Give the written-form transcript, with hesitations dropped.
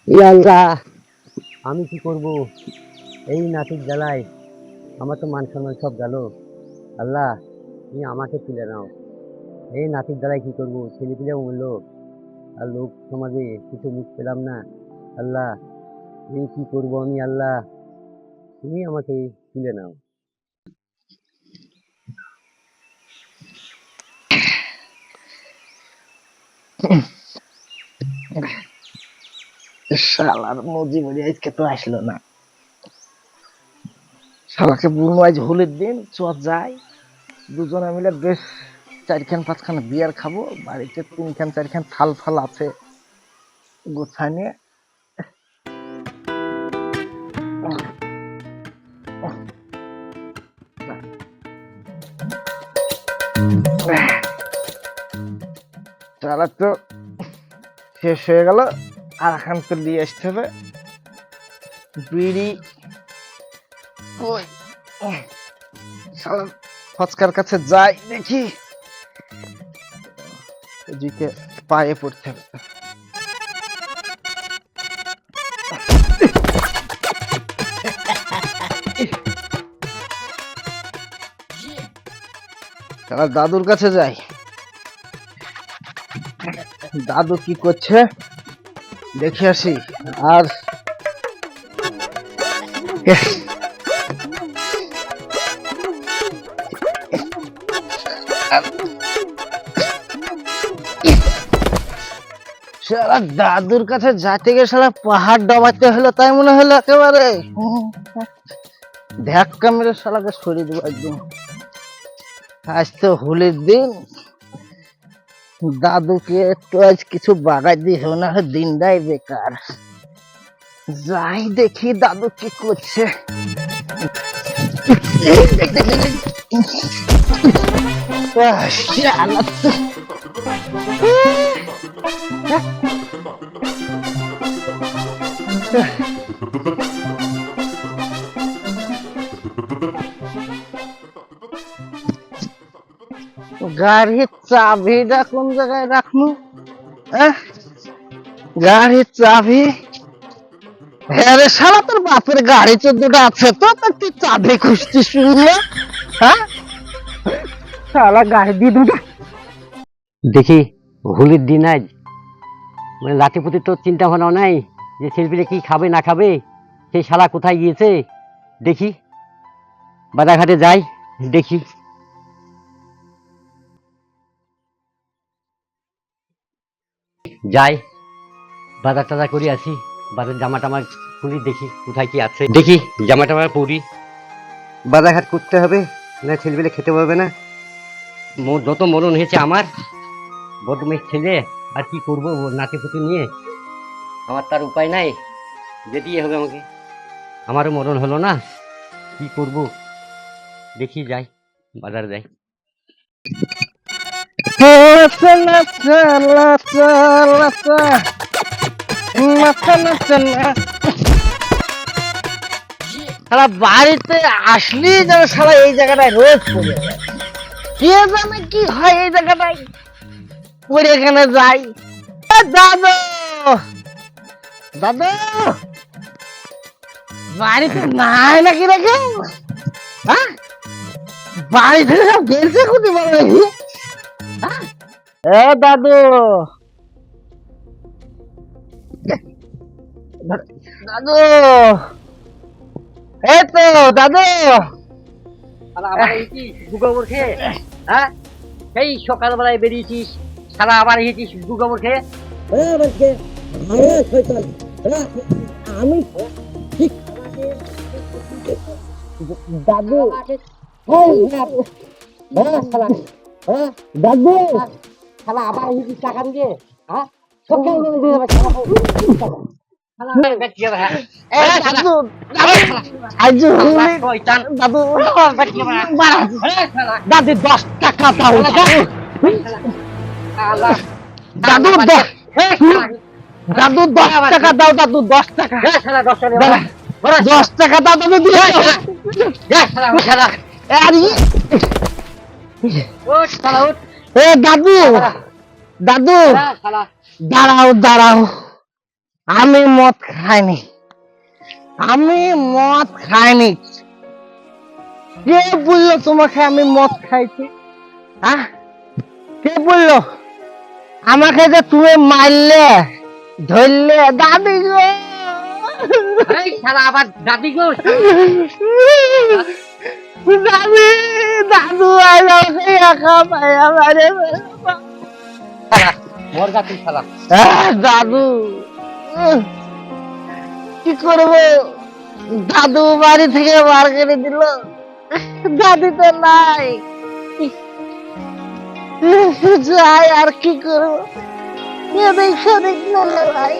আল্লাহ, আমি কি করব? এই নাতির জ্বালায় আমার তো মান সম্মান সব গেল। আল্লাহ, তুমি আমাকে তুলে নাও। এই নাতির জ্বালায় কি করব? ছেলেপিলে মরলো, আর লোক সমাজে কিছু মুখ পেলাম না। আল্লাহ, এই কি করব আমি? আল্লাহ, তুমি আমাকে তুলে নাও। শালার মজিবরি আজকে তো আসলো না। শালাকে বলবো আজ হোলির দিন চ যাই, দুজনে মিলে বেশ 4-5 বিয়ার খাবো। বাড়িতে 3-4 থাল ফাল আছে, গোছায় নিয়ে শালা তো শেষ হয়ে গেল। আর এখন তো নিয়ে আসতে হবে বিড়ি। ওই শালা ফচকার কাছে যাই, দেখি জিতে পায়ে পড়তে হবে। শালা দাদুর কাছে যাই, দাদু কি করছে দেখে আসি। আর শালা দাদুর কাছে যাতে গিয়ে শালা পাহাড় ডবাতে হলো, তাই মনে হলো একেবারে ধাক্কা মেরে শালাকে সরিয়ে দেবো একদম। আজ তো হোলির দিন, দাদুকে একটু আজ কিছু বাগাই দিয়ে হবে না, দিনটাই বেকার। যাই দেখি দাদু কি করছে। শালা তো গাড়ির চাবিটা কোন জায়গায় রাখলো? গাড়ির চাবি? হ্যাঁ রে শালা, তোর বাপের গাড়ি 14টা আছে তো, তা তুই চাবি খুঁজছিস শুনলে? হ্যাঁ শালা গাড়ি দিয়ে দুটা। দেখি, হোলির দিন আজ, মানে লাঠিপুতির তো চিন্তা ভাবনা নাই যে ছেলেপিলে কি খাবে না খাবে। সেই শালা কোথায় গিয়েছে দেখি, বাজারঘাটে যাই দেখি। যাই, বাজার টাজার করে আসি। বাজার জামা টামা খুলি, দেখি কোথায় কি আছে। দেখি জামা টামা পরি, বাজারঘাট করতে হবে, না ছেলেপিলে খেতে পারবে না। যত মরণ হয়েছে আমার, বদমেশ ছেলে, আর কি করবো নাতিপুতি নিয়ে। আমার তার উপায় নাই, যেতেই হবে আমাকে। আমারও মরণ হলো না, কি করব? দেখি যাই, বাজার যাই। শালা বাড়িতে আসলি যেন শালা এই জায়গাটায় রোজ পড়ে যায়। কে জানে কি হয় এই জায়গাটায় পড়ে, এখানে যাই। দাদু, দাদু বাড়িতে নাই নাকি রে কেউ? হ্যাঁ, বাড়ি থেকে সব গেছে খুঁটি বলো দেখি। এ দাদু, দাদু, এই তো দাদু। দুগমর খেয়ে, হ্যাঁ, সেই সকালবেলায় বেরিয়েছিস, সারা আবার এসেছিস দুগমর খেয়ে। আমি দাদু, দাদু শালা আবার এসেছিস টাকা দিয়ে। হ্যাঁ, সকাল দাদু 10 টাকা দাও, দাদু দাদু 10 টাকা দাও, দাদু 10 টাকা, 10 টাকা দাও দাদু। এ দাদু, দাদু দাঁড়াও দাঁড়াও, আমি মদ খাইনি, আমি মদ খাইনি। কে বললো তোমাকে আমি মদ খাইছি? হ্যাঁ, কে বললো? আমাকে যে তুমি মারলে, ধরলে, দাদি গো, এই শালা আবার দাদি গো, দাদি, দাদু আমাকে একা পাইয়া মারে শালা মর গা তুই শালা। দাদু, কি করবো? দাদু বাড়ি থেকে বার করে দিল, দাদি তো নাই। যাই আর কি করবো? এদিক সেদিক বলে ভাই।